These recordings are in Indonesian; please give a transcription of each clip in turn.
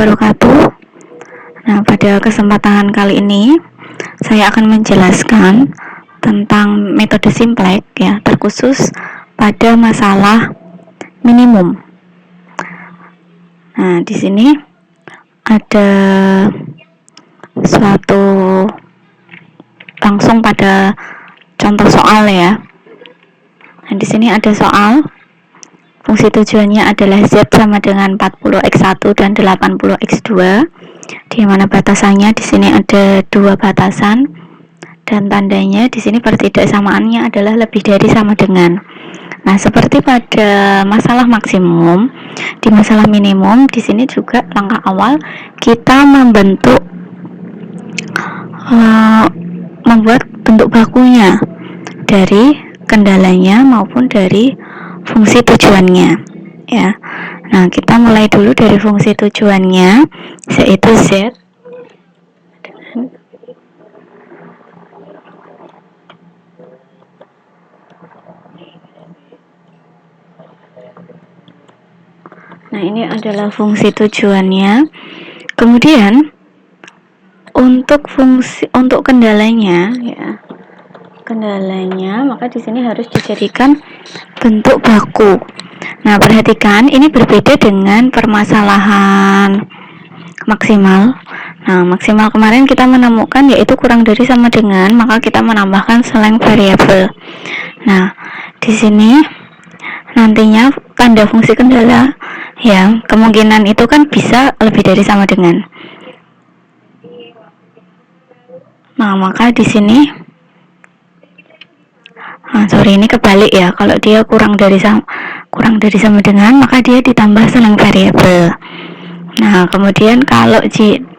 wabarakatuh. Nah, pada kesempatan kali ini saya akan menjelaskan tentang metode simplex ya, terkhusus pada masalah minimum. Nah, di sini ada suatu langsung pada contoh soal ya. Nah, di sini ada soal fungsi tujuannya adalah Z sama dengan 40x1 dan 80x2, di mana batasannya di sini ada dua batasan dan tandanya di sini pertidaksamaannya adalah lebih dari sama dengan. Nah, seperti pada masalah maksimum, di masalah minimum di sini juga langkah awal kita membuat bentuk bakunya dari kendalanya maupun dari fungsi tujuannya ya. Nah, kita mulai dulu dari fungsi tujuannya, yaitu Z. Nah, ini adalah fungsi tujuannya. Kemudian untuk kendalanya ya. Kendalanya maka di sini harus dijadikan bentuk baku. Nah, perhatikan ini berbeda dengan permasalahan maksimal. Nah, maksimal kemarin kita menemukan yaitu kurang dari sama dengan, maka kita menambahkan selain variabel. Nah, di sini nantinya tanda fungsi kendala ya, kemungkinan itu kan bisa lebih dari sama dengan. Nah, maka di sini ini kebalik ya. Kalau dia kurang dari sama dengan, maka dia ditambah selang variabel. Nah, kemudian kalau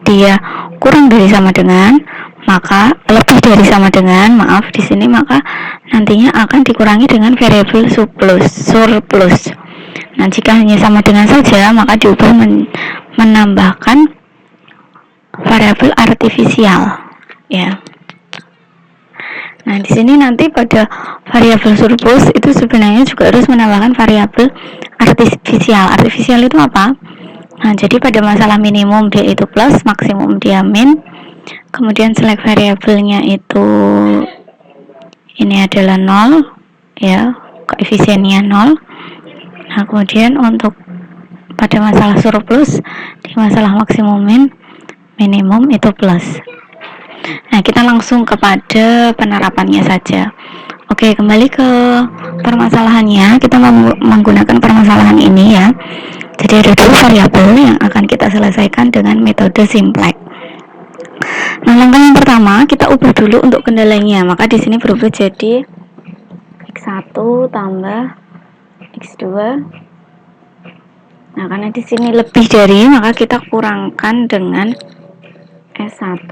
dia kurang dari sama dengan, maka lebih dari sama dengan, di sini maka nantinya akan dikurangi dengan variabel surplus. Nah, jika hanya sama dengan saja, maka diubah menambahkan variabel artifisial ya. Nah, di sini nanti pada variabel surplus itu sebenarnya juga harus menambahkan variabel artifisial. Artifisial itu apa? Nah, jadi pada masalah minimum dia itu plus, maksimum dia min. Kemudian select variabelnya itu ini adalah 0 ya, koefisiennya 0. Nah, kemudian untuk pada masalah surplus, di masalah maksimum min, minimum itu plus. Nah, kita langsung kepada penerapannya saja. Oke, kembali ke permasalahannya. Kita menggunakan permasalahan ini ya. Jadi ada dua variabel yang akan kita selesaikan dengan metode simplex. Nah, langkah yang pertama kita ubah dulu untuk kendalanya. Maka di sini berubah jadi x1 tambah x2. Nah, karena di sini lebih dari, maka kita kurangkan dengan S1.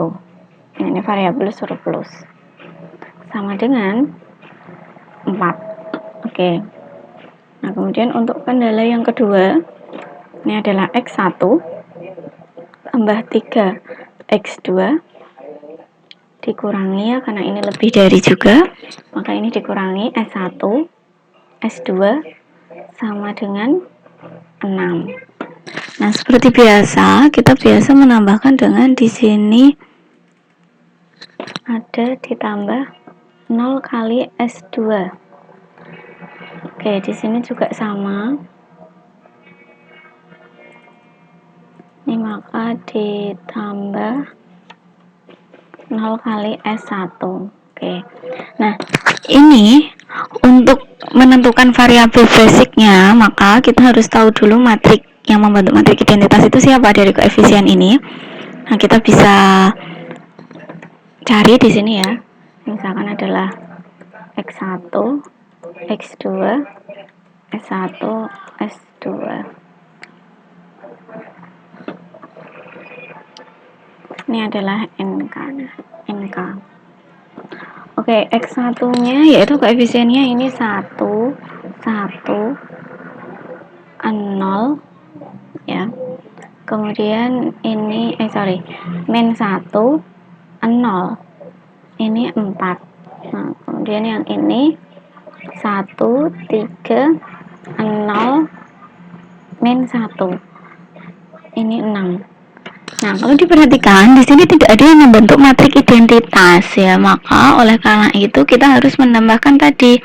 Ini variabel surplus sama dengan 4. Oke. Nah, kemudian untuk kendala yang kedua, ini adalah x1 tambah 3x2 dikurangi ya, karena ini lebih dari juga, maka ini dikurangi S1 S2 sama dengan 6. Nah, seperti biasa kita biasa menambahkan dengan di sini ada ditambah 0 kali S2. Oke, di sini juga sama. Ini maka ditambah 0 kali S1. Oke. Nah, ini untuk menentukan variabel basicnya, maka kita harus tahu dulu matrik yang membentuk matrik identitas itu siapa dari koefisien ini. Nah, kita bisa cari di sini ya. Misalkan adalah X1, X2, S1, S2. Ini adalah NK. Oke, X1-nya yaitu koefisiennya ini 1, 1, 0 ya. Kemudian ini min 1, 0. Ini 4. Nah, kemudian yang ini 1, 3, 0, min 1. Ini 6. Nah, kalau diperhatikan di sini tidak ada yang membentuk matrik identitas ya, maka oleh karena itu kita harus menambahkan tadi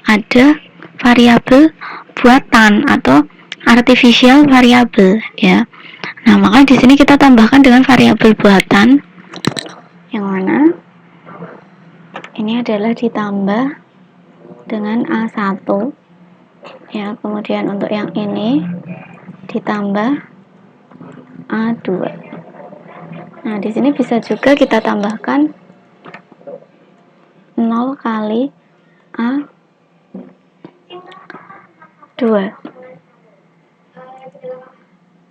ada variabel buatan atau artificial variable ya. Nah, maka di sini kita tambahkan dengan variabel buatan yang mana ini adalah ditambah dengan A1 ya, kemudian untuk yang ini ditambah A2. Nah, di sini bisa juga kita tambahkan 0 kali A2.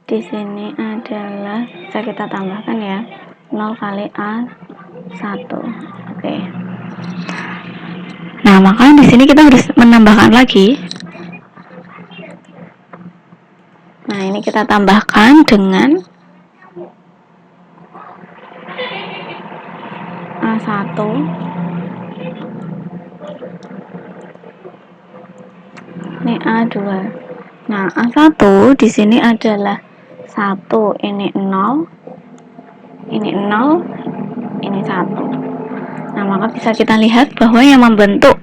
Di sini adalah bisa kita tambahkan ya 0 kali A1. Oke. Nah, maka di sini kita harus menambahkan lagi. Nah, ini kita tambahkan dengan A1 ini A2. Nah, A1 di sini adalah 1, ini 0, ini 0, ini 1. Nah, maka bisa kita lihat bahwa yang membentuk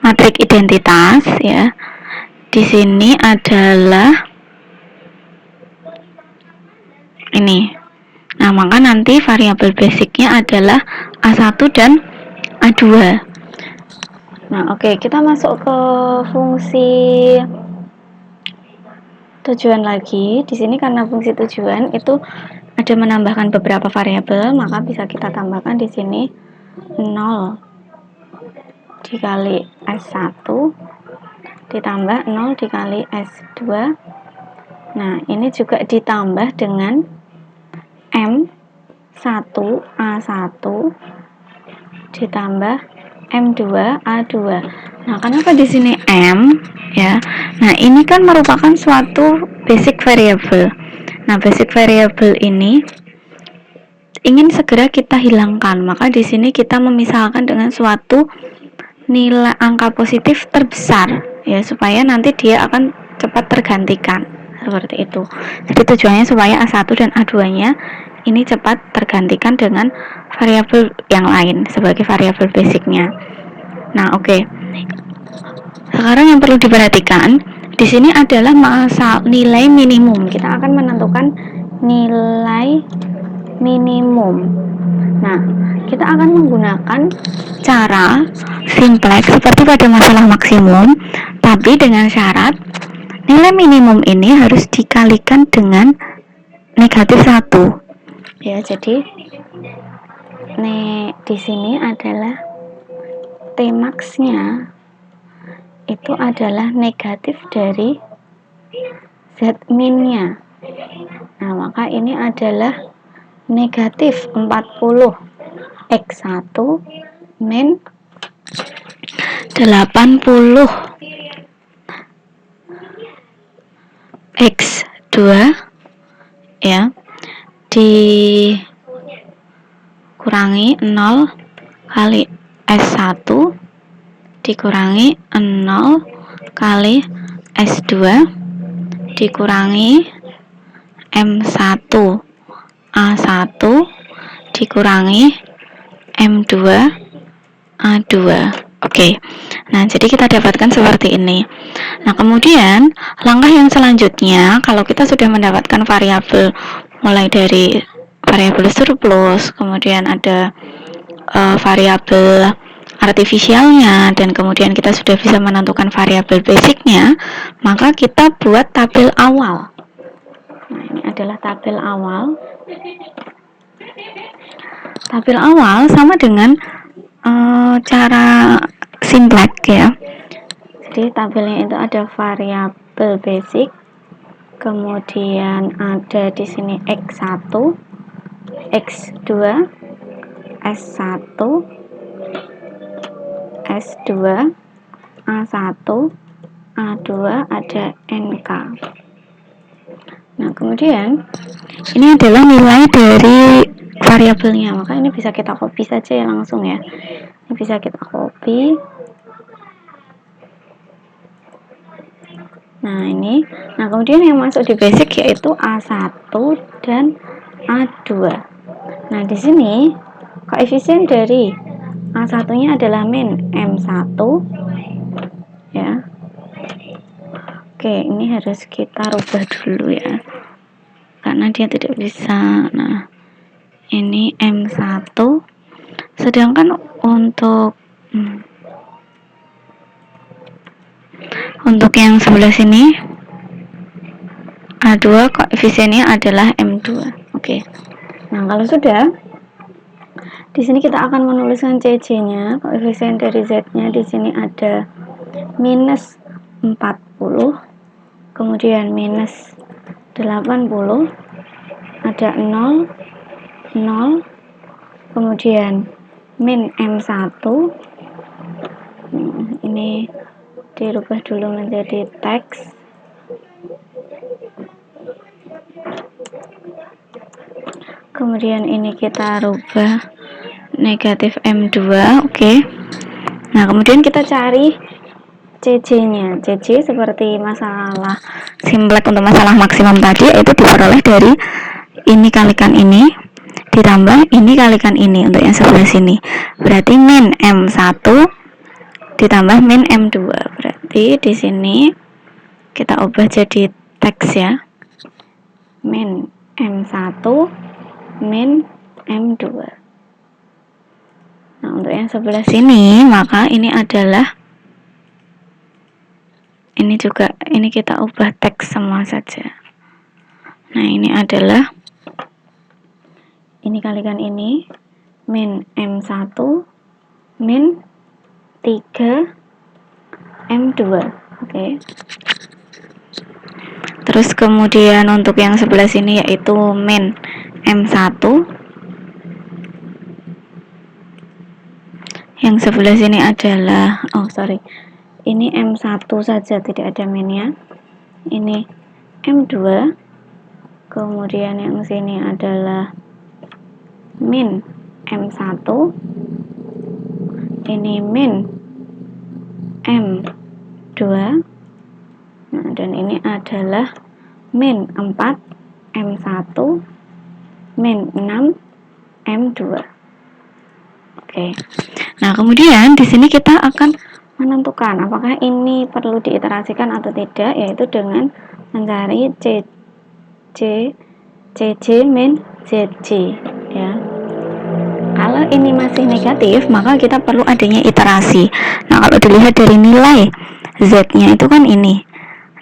matrik identitas ya di sini adalah ini. Nah, maka nanti variabel basicnya adalah A1 dan A2. Nah, oke, kita masuk ke fungsi tujuan lagi. Di sini karena fungsi tujuan itu ada menambahkan beberapa variabel, maka bisa kita tambahkan di sini 0 dikali S1 ditambah 0 dikali S2. Nah, ini juga ditambah dengan M1A1 ditambah M2A2. Nah, kenapa di sini M ya? Nah, ini kan merupakan suatu basic variable. Nah, basic variable ini ingin segera kita hilangkan, maka di sini kita memisahkan dengan suatu nilai angka positif terbesar ya, supaya nanti dia akan cepat tergantikan seperti itu. Jadi tujuannya supaya A1 dan A2-nya ini cepat tergantikan dengan variabel yang lain sebagai variabel basicnya. Nah, oke. Sekarang yang perlu diperhatikan di sini adalah masa nilai minimum. Kita akan menentukan nilai minimum. Nah, kita akan menggunakan cara simplex seperti pada masalah maksimum, tapi dengan syarat nilai minimum ini harus dikalikan dengan negatif 1. Ya, jadi di sini adalah T max-nya itu adalah negatif dari Z min-nya. Nah, maka ini adalah negatif 40 X1 min 80 X2 ya, dikurangi 0 kali S1 dikurangi 0 kali S2 dikurangi M1 A1 dikurangi M2 A2. Oke. Nah, jadi kita dapatkan seperti ini. Nah, kemudian langkah yang selanjutnya, kalau kita sudah mendapatkan variabel mulai dari variabel surplus, kemudian ada variabel artifisialnya, dan kemudian kita sudah bisa menentukan variabel basicnya, maka kita buat tabel awal. Nah, ini adalah tabel awal. Tabel awal sama dengan cara simplex ya. Jadi tabelnya itu ada variabel basic, kemudian ada di sini X1, X2, S1, S2, A1, A2, ada NK. Nah, kemudian ini adalah nilai dari variabelnya, maka ini bisa kita copy saja ya langsung ya. Ini bisa kita copy. Nah, ini. Nah, kemudian yang masuk di basic yaitu A1 dan A2. Nah, di sini koefisien dari A1-nya adalah min M1 ya. Oke, ini harus kita rubah dulu ya. Karena dia tidak bisa. Nah, ini M1, sedangkan untuk yang sebelah sini A2 koefisiennya adalah M2. Oke. Nah, kalau sudah, di sini kita akan menuliskan CC-nya. Koefisien dari Z-nya di sini ada minus 40, kemudian minus 80, ada 0, 0, kemudian min M1. Ini dirubah dulu menjadi teks. Kemudian ini kita rubah negatif M2. Oke. Nah, kemudian kita cari CC-nya. CC seperti masalah simplek untuk masalah maksimum tadi, yaitu diperoleh dari ini kalikan ini ditambah ini kalikan ini untuk yang sebelah sini. Berarti min M1 ditambah min M2. Berarti di sini kita ubah jadi teks ya. Min M1 min M2. Nah, untuk yang sebelah sini, maka ini adalah, ini juga, ini kita ubah teks semua saja. Nah, ini adalah, ini kalikan ini, min M1 min 3 M2. Oke. Terus kemudian untuk yang sebelah sini yaitu min M1. Yang sebelah sini adalah, ini M1 saja, tidak ada minnya. Ini M2. Kemudian yang sini adalah min M1. Ini min M2. Nah, dan ini adalah min 4 M1 min 6 M2. Oke. Nah, kemudian di sini kita akan menentukan apakah ini perlu diiterasikan atau tidak, yaitu dengan mencari CC min ZC ya. Kalau ini masih negatif, maka kita perlu adanya iterasi. Nah, kalau dilihat dari nilai Z-nya itu kan ini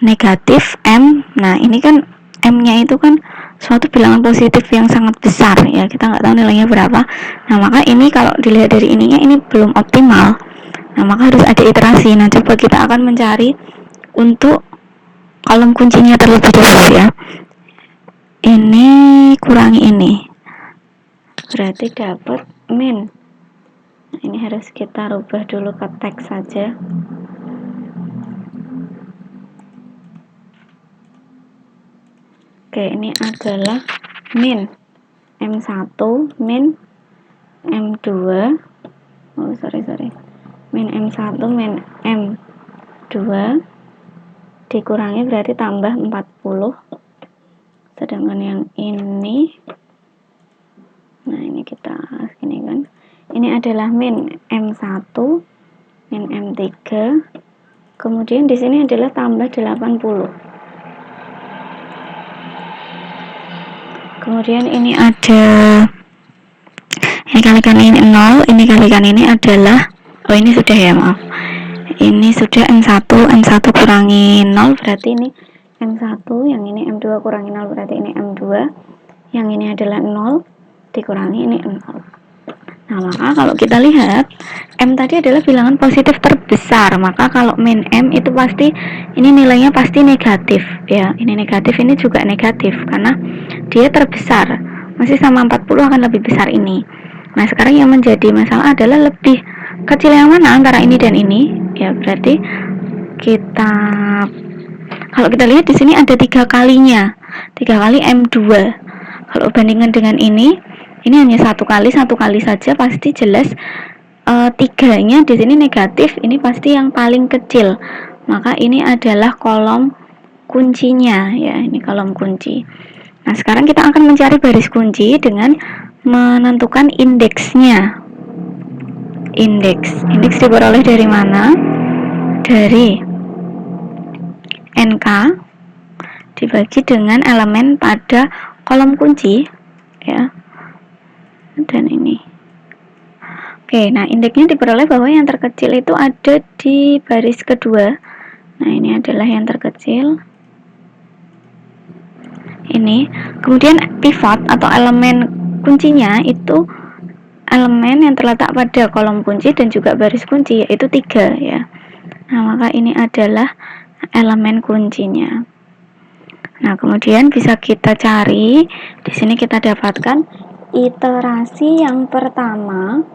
negatif M. Nah, ini kan M-nya itu kan suatu bilangan positif yang sangat besar ya, kita nggak tahu nilainya berapa. Nah, maka ini kalau dilihat dari ininya ini belum optimal. Nah, maka harus ada iterasi. Nah, coba kita akan mencari untuk kolom kuncinya terlebih dahulu ya. Ini kurangi ini, berarti dapat min. Nah, ini harus kita rubah dulu ke teks saja. Oke, ini adalah min M1 min M2. Min M1 min M2 dikurangi berarti tambah 40. Sedangkan yang ini, nah ini kita gini kan. Ini adalah min M1 min M3. Kemudian di sini adalah tambah 80. Kemudian ini ada, ini kalikan ini 0, ini kalikan ini adalah, ini sudah ya, maaf. Ini sudah M1 kurangi 0 berarti ini M1, yang ini M2 kurangi 0 berarti ini M2. Yang ini adalah 0 dikurangi ini 0. Nah, maka kalau kita lihat M tadi adalah bilangan positif terbesar, maka kalau min M itu pasti ini nilainya pasti negatif ya. Ini negatif, ini juga negatif karena dia terbesar. Masih sama 40 akan lebih besar ini. Nah, sekarang yang menjadi masalah adalah lebih kecil yang mana antara ini dan ini ya. Berarti kita, kalau kita lihat di sini ada 3 kalinya, 3 kali M2. Kalau bandingkan dengan ini hanya satu kali saja, pasti jelas tiganya di sini negatif, ini pasti yang paling kecil. Maka ini adalah kolom kuncinya ya, ini kolom kunci. Nah, sekarang kita akan mencari baris kunci dengan menentukan indeksnya. Indeks diperoleh dari mana? Dari NK dibagi dengan elemen pada kolom kunci, ya. Dan ini. Oke, nah indeksnya diperoleh bahwa yang terkecil itu ada di baris kedua. Nah, ini adalah yang terkecil. Ini. Kemudian pivot atau elemen kuncinya itu elemen yang terletak pada kolom kunci dan juga baris kunci, yaitu 3, ya. Nah, maka ini adalah elemen kuncinya. Nah, kemudian bisa kita cari. Di sini kita dapatkan iterasi yang pertama,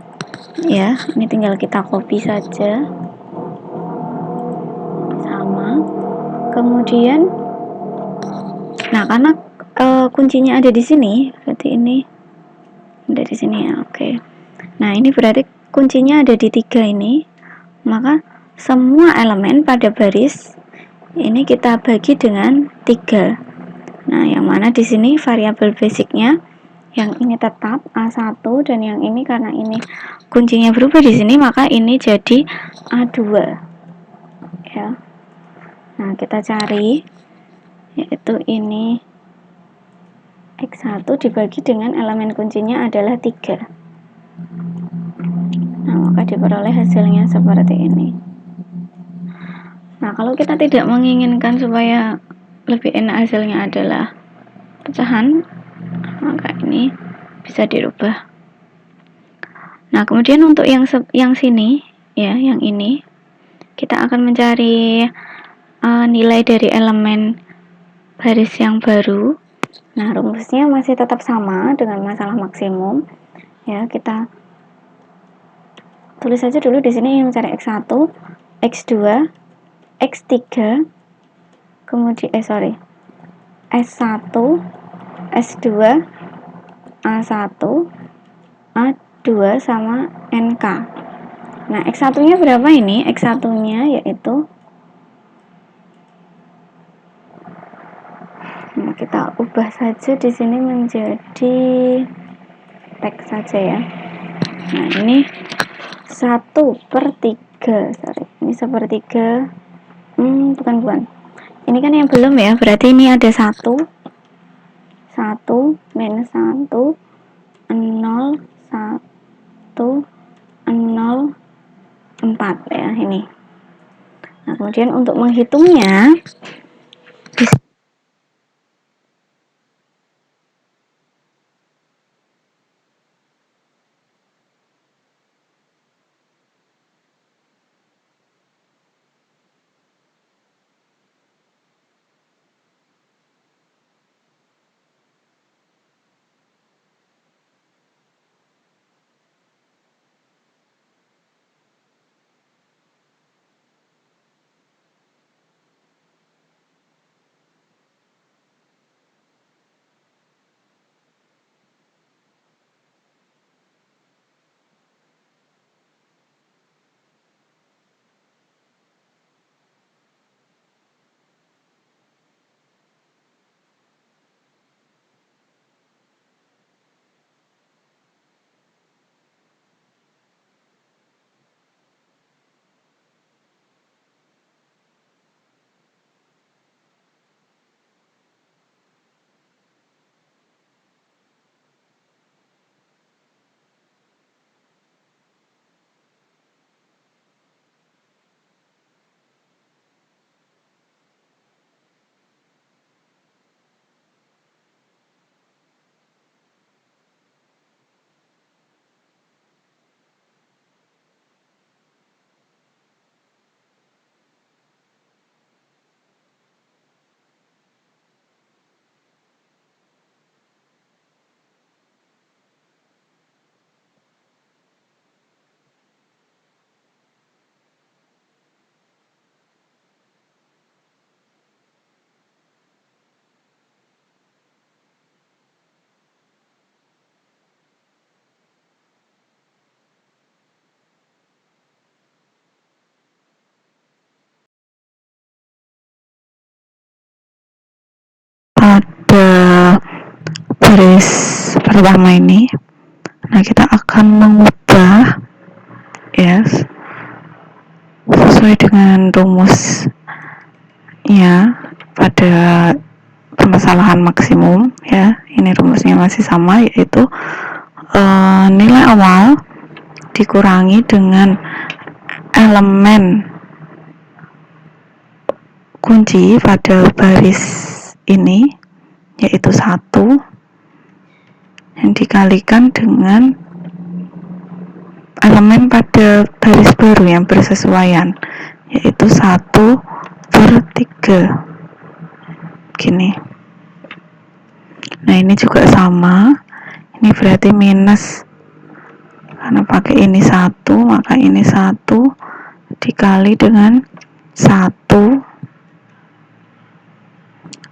ya. Ini tinggal kita copy saja. Sama. Kemudian nah, karena kuncinya ada di sini, berarti ini ada di sini, ya. Oke. Nah, ini berarti kuncinya ada di 3 ini. Maka semua elemen pada baris ini kita bagi dengan 3. Nah, yang mana di sini variabel basicnya yang ini tetap A1 dan yang ini karena ini kuncinya berubah di sini maka ini jadi A2, ya. Nah, kita cari yaitu ini X1 dibagi dengan elemen kuncinya adalah 3. Nah, maka diperoleh hasilnya seperti ini. Nah, kalau kita tidak menginginkan supaya lebih enak hasilnya adalah pecahan, maka ini bisa dirubah. Nah, kemudian untuk yang sini, ya, yang ini, kita akan mencari nilai dari elemen baris yang baru. Nah, rumusnya masih tetap sama dengan masalah maksimum. Ya, kita tulis saja dulu di sini yang mencari X1, X2, X3, kemudian S1, S2, A1, A2 sama NK. Nah, X1-nya berapa ini? X1-nya yaitu kita ubah saja di sini menjadi teks saja, ya. Nah, ini 1/3. Ini 1/3. Bukan. Ini kan yang belum, ya. Berarti ini ada 1 minus 1 0 1 0 4, ya, ini. Nah, kemudian untuk menghitungnya pada baris pertama ini. Nah, kita akan mengubah yes sesuai dengan rumus ya pada permasalahan maksimum ya. Ini rumusnya masih sama, yaitu nilai awal dikurangi dengan elemen kunci pada baris ini, yaitu 1, yang dikalikan dengan elemen pada baris baru yang bersesuaian, yaitu 1/3. Gini. Nah, ini juga sama. Ini berarti minus, karena pakai ini 1, maka ini 1 dikali dengan 1.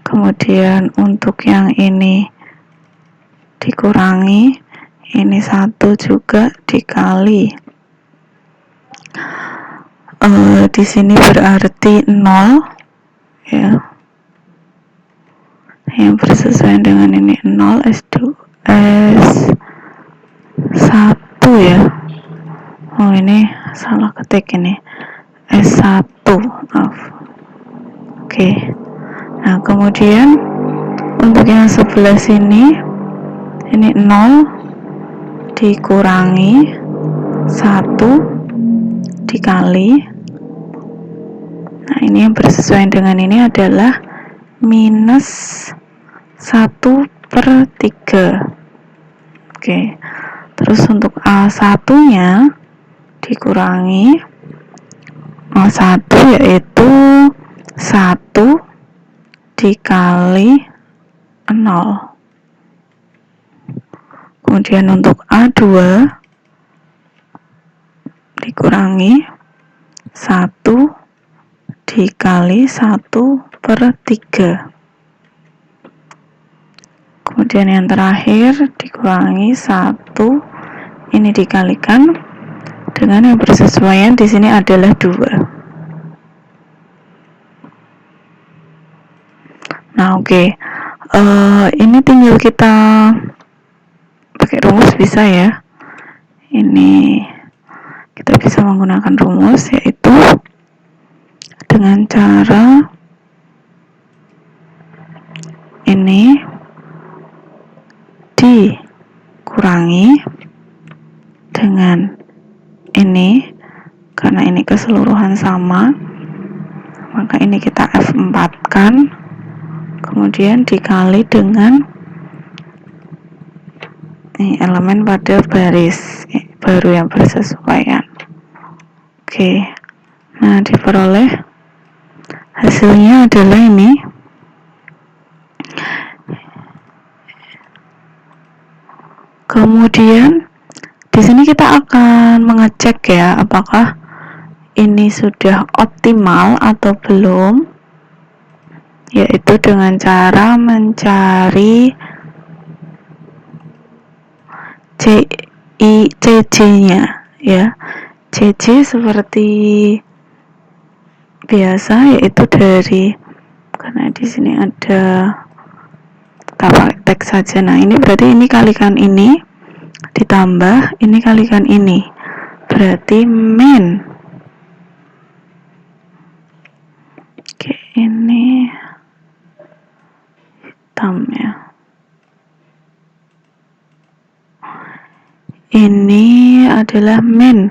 Kemudian untuk yang ini dikurangi, ini 1 juga dikali. Di sini berarti 0 ya. Yang bersesuaian dengan ini 0 S1 ya. Oh, ini salah ketik, ini S1, maaf. Oke. Nah, kemudian untuk yang sebelah sini ini 0 dikurangi 1 dikali. Nah, ini yang bersesuaian dengan ini adalah minus 1/3. Oke. Terus untuk A1 nya dikurangi A1, yaitu 1 dikali 0. Kemudian untuk A2 dikurangi 1 dikali 1/3. Kemudian yang terakhir dikurangi 1, ini dikalikan dengan yang bersesuaian di sini adalah 2. Nah, oke. Ini tinggal kita pakai rumus bisa ya. Ini kita bisa menggunakan rumus, yaitu dengan cara ini dikurangi dengan ini, karena ini keseluruhan sama, maka ini kita F4 kan, kemudian dikali dengan elemen pada baris baru yang bersesuaian. Oke. Nah, diperoleh hasilnya adalah ini. Kemudian di sini kita akan mengecek ya, apakah ini sudah optimal atau belum, yaitu dengan cara mencari CJ-nya ya. CJ seperti biasa, yaitu dari, karena di sini ada teks saja. Nah, ini berarti ini kalikan ini ditambah ini kalikan ini, berarti min. Oke, ini hitam ya. Ini adalah min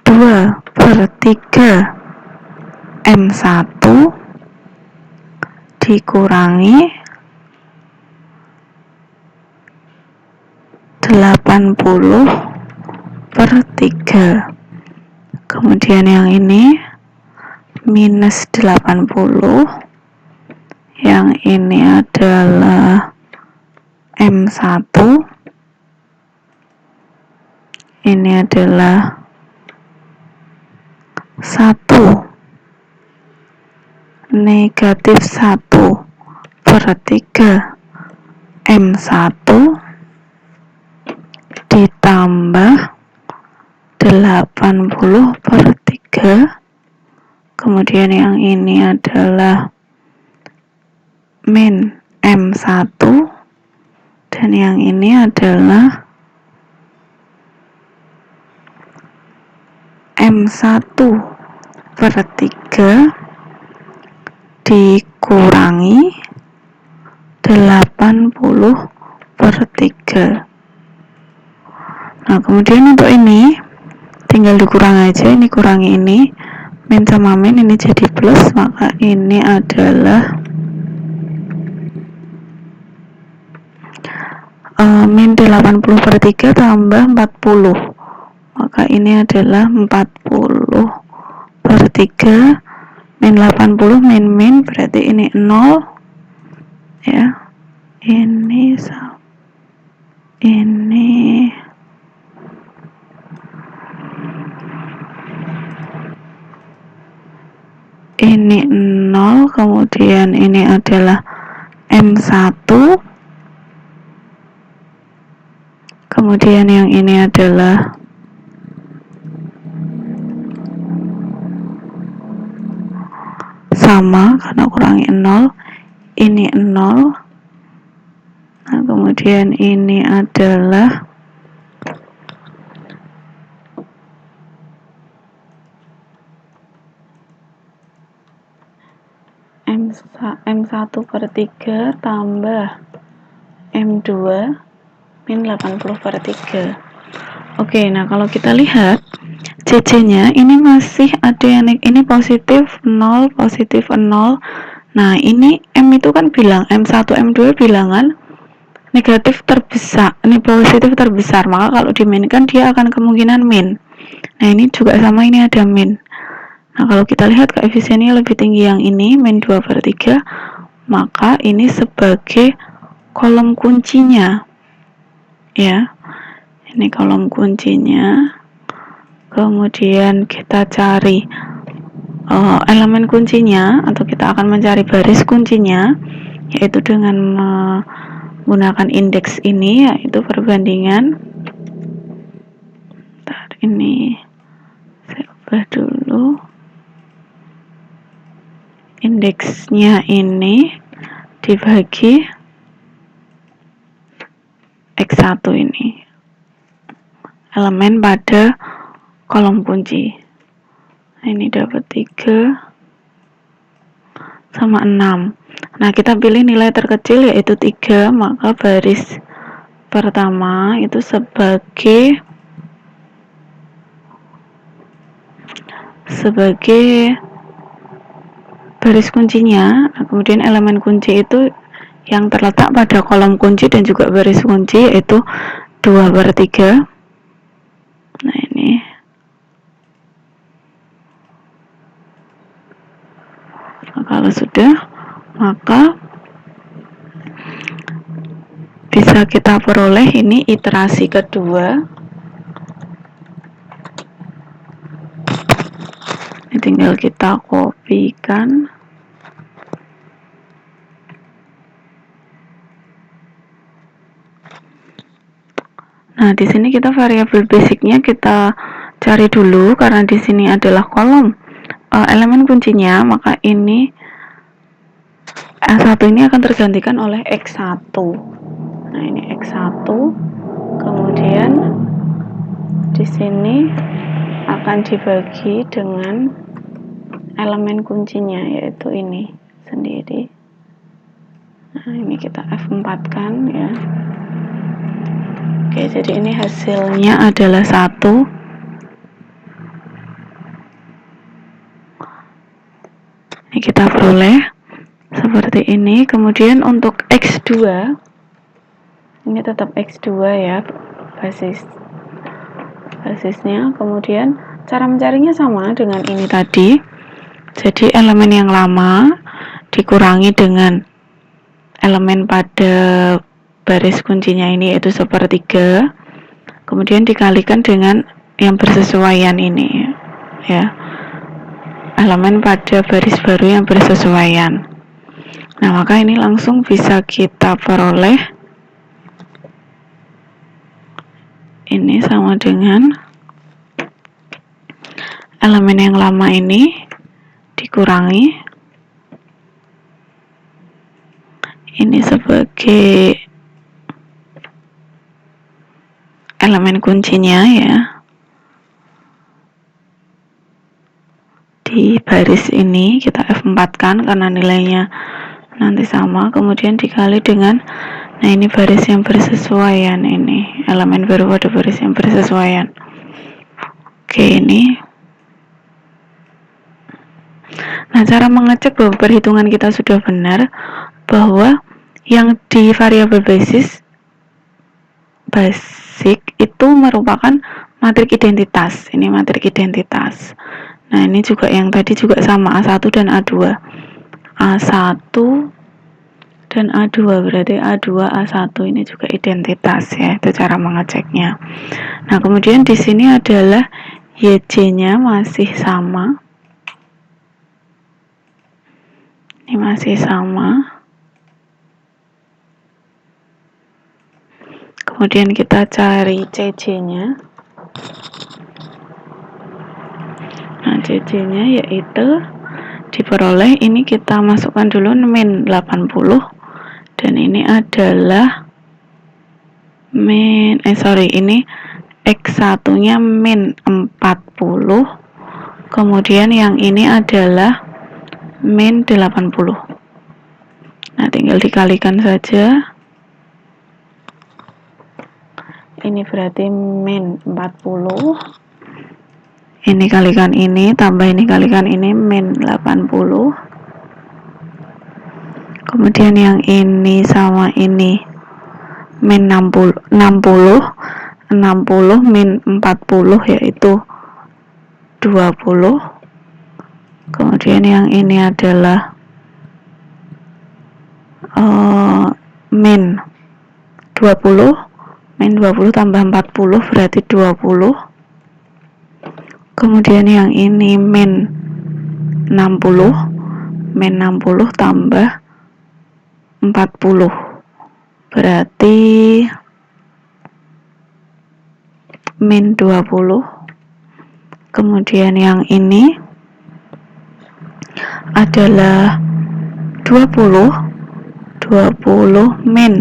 2/3 M1 dikurangi 80/3. Kemudian yang ini minus 80. Yang ini adalah M1. Ini adalah 1 negatif 1/3 M1 ditambah 80/3. Kemudian yang ini adalah min M1 dan yang ini adalah M1 per 3 dikurangi 80 per 3. Nah, kemudian untuk ini tinggal dikurang aja, ini kurangi ini, min sama min ini jadi plus, maka ini adalah min 80 per 3 tambah 40, maka ini adalah 40 per 3 min 80 min berarti ini 0 ya, ini 0, kemudian ini adalah M1, kemudian yang ini adalah sama karena kurangi 0, ini 0. Nah, kemudian ini adalah M1 per 3 tambah M2 min 80 per 3. Oke, nah kalau kita lihat CC nya ini masih ada yang ini positif 0, positif 0. Nah, ini M itu kan bilang M1, M2 bilangan negatif terbesar, ini positif terbesar, maka kalau diminkan dia akan kemungkinan min. Nah, ini juga sama, ini ada min. Nah, kalau kita lihat koefisiennya lebih tinggi yang ini, min 2 per 3, maka ini sebagai kolom kuncinya ya, ini kolom kuncinya. Kemudian kita cari elemen kuncinya, atau kita akan mencari baris kuncinya, yaitu dengan menggunakan indeks ini, yaitu perbandingan. Bentar, ini saya ubah dulu. Indeksnya ini dibagi X1 ini, elemen pada kolom kunci. Nah, ini dapat 3 sama 6. Nah, kita pilih nilai terkecil yaitu 3, maka baris pertama itu sebagai baris kuncinya. Nah, kemudian elemen kunci itu yang terletak pada kolom kunci dan juga baris kunci yaitu 2 per 3. Nah, ini kalau sudah, maka bisa kita peroleh ini iterasi kedua. Ini tinggal kita kopikan. Nah, di sini kita variabel basicnya kita cari dulu, karena di sini adalah kolom elemen kuncinya, maka ini S1 ini akan tergantikan oleh X1. Nah, ini X1, kemudian di sini akan dibagi dengan elemen kuncinya, yaitu ini sendiri. Nah, ini kita F4 kan ya. Oke, jadi ini hasilnya adalah 1. Ini kita peroleh seperti ini. Kemudian untuk X2, ini tetap X2 ya, basisnya. Kemudian cara mencarinya sama dengan ini tadi. Jadi elemen yang lama dikurangi dengan elemen pada baris kuncinya ini, yaitu 1/3, kemudian dikalikan dengan yang bersesuaian ini ya, elemen pada baris baru yang bersesuaian. Nah, maka ini langsung bisa kita peroleh ini sama dengan elemen yang lama ini dikurangi ini sebagai elemen kuncinya ya. Di baris ini kita F4 kan karena nilainya nanti sama, kemudian dikali dengan, nah ini baris yang bersesuaian, ini elemen baru pada baris yang bersesuaian. Oke, ini. Nah, cara mengecek bahwa perhitungan kita sudah benar, bahwa yang di variabel basic itu merupakan matrik identitas. Ini matrik identitas. Nah, ini juga yang tadi juga sama, A1 dan A2. A1 dan A2, berarti A2 A1 ini juga identitas ya, itu cara mengeceknya. Nah, kemudian di sini adalah YJ-nya masih sama. Ini masih sama. Kemudian kita cari CJ-nya. Nah, CJ-nya yaitu diperoleh, ini kita masukkan dulu min 80 dan ini adalah ini X1 nya min 40, kemudian yang ini adalah min 80. Nah, tinggal dikalikan saja. Ini berarti min 40, ini kalikan ini, tambah ini kalikan ini, min 80. Kemudian yang ini sama ini min 60 min 40 yaitu 20. Kemudian yang ini adalah min 20 tambah 40 berarti 20. Kemudian yang ini min 60 tambah 40 berarti min 20. Kemudian yang ini adalah 20 min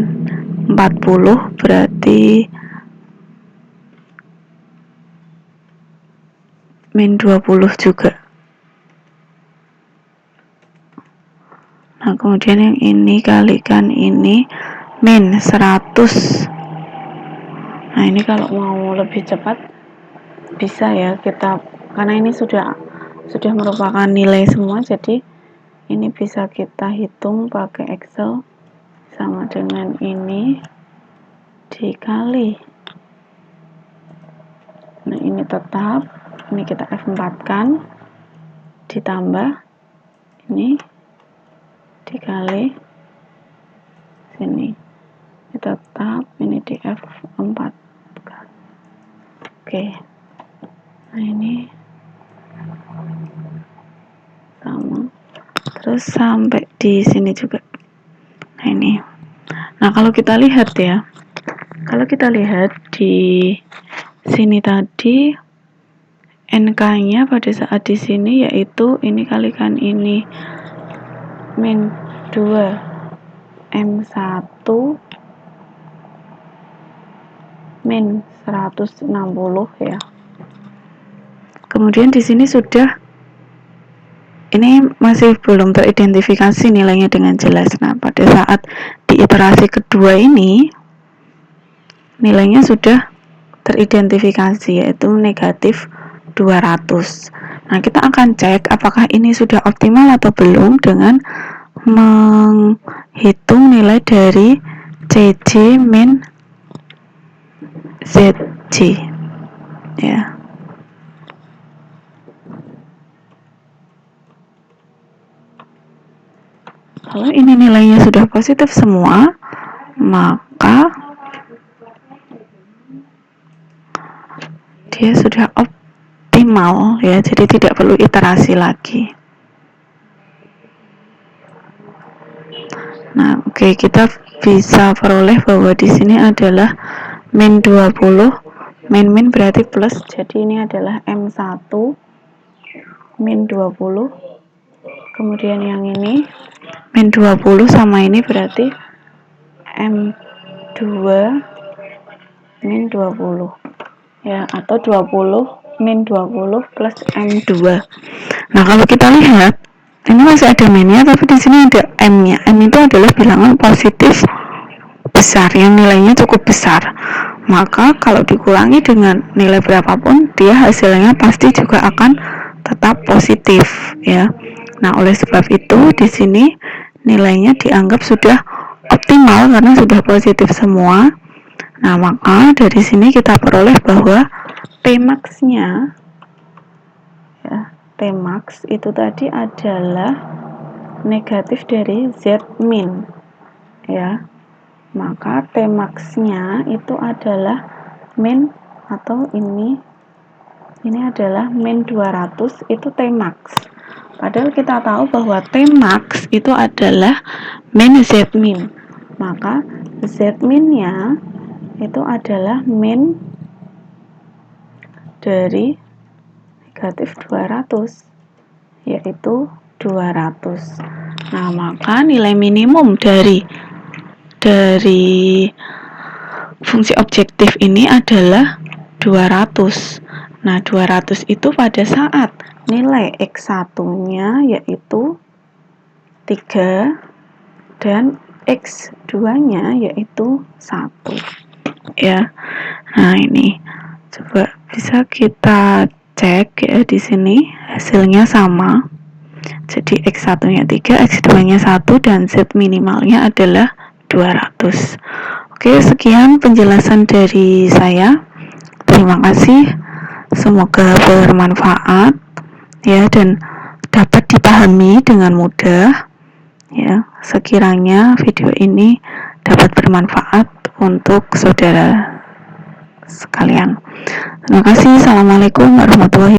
40 berarti min 20 juga. Nah, kemudian yang ini kalikan ini min 100. Nah, ini kalau mau lebih cepat bisa ya kita, karena ini sudah merupakan nilai semua, jadi ini bisa kita hitung pakai Excel sama dengan ini dikali. Nah, ini tetap, ini kita F4 kan, ditambah ini dikali sini, ini tetap, ini di F4 kan. Oke, nah ini sama, terus sampai di sini juga. Nah, ini. Nah, kalau kita lihat ya, di sini tadi NK-nya pada saat di sini yaitu ini kalikan ini min 2 M1 min 160 ya. Kemudian di sini sudah, ini masih belum teridentifikasi nilainya dengan jelas. Nah, pada saat di iterasi kedua ini nilainya sudah teridentifikasi yaitu negatif 200. Nah, kita akan cek apakah ini sudah optimal atau belum dengan menghitung nilai dari CJ min ZJ ya. Kalau ini nilainya sudah positif semua, maka dia sudah optimal ya, jadi tidak perlu iterasi lagi. Nah, oke, kita bisa peroleh bahwa di sini adalah min 20, min berarti plus, jadi ini adalah M1 min 20. Kemudian yang ini min 20 sama ini berarti M2 min 20. ya, atau 20 min 20 plus M2. Nah, kalau kita lihat ini masih ada minnya, tapi di sini ada M-nya. M itu adalah bilangan positif besar yang nilainya cukup besar. Maka kalau dikurangi dengan nilai berapapun, dia hasilnya pasti juga akan tetap positif, ya. Nah, oleh sebab itu di sini nilainya dianggap sudah optimal karena sudah positif semua. Nah, maka dari sini kita peroleh bahwa Tmax-nya, ya, Tmax itu tadi adalah negatif dari Z min, ya. Maka Tmax-nya itu adalah min, atau ini adalah min 200, itu Tmax. Padahal kita tahu bahwa Tmax itu adalah min Z min. Maka Z min-nya itu adalah min dari negatif 200, yaitu 200. Nah, maka nilai minimum dari fungsi objektif ini adalah 200. Nah, 200 itu pada saat nilai X1-nya yaitu 3 dan X2-nya yaitu 1. Ya. Nah, ini coba bisa kita cek ya, di sini hasilnya sama. Jadi X1-nya 3, X2-nya 1, dan Z minimalnya adalah 200. Oke, sekian penjelasan dari saya. Terima kasih. Semoga bermanfaat ya, dan dapat dipahami dengan mudah ya. Sekiranya video ini dapat bermanfaat untuk saudara sekalian. Terima kasih. Assalamualaikum warahmatullahi wabarakatuh.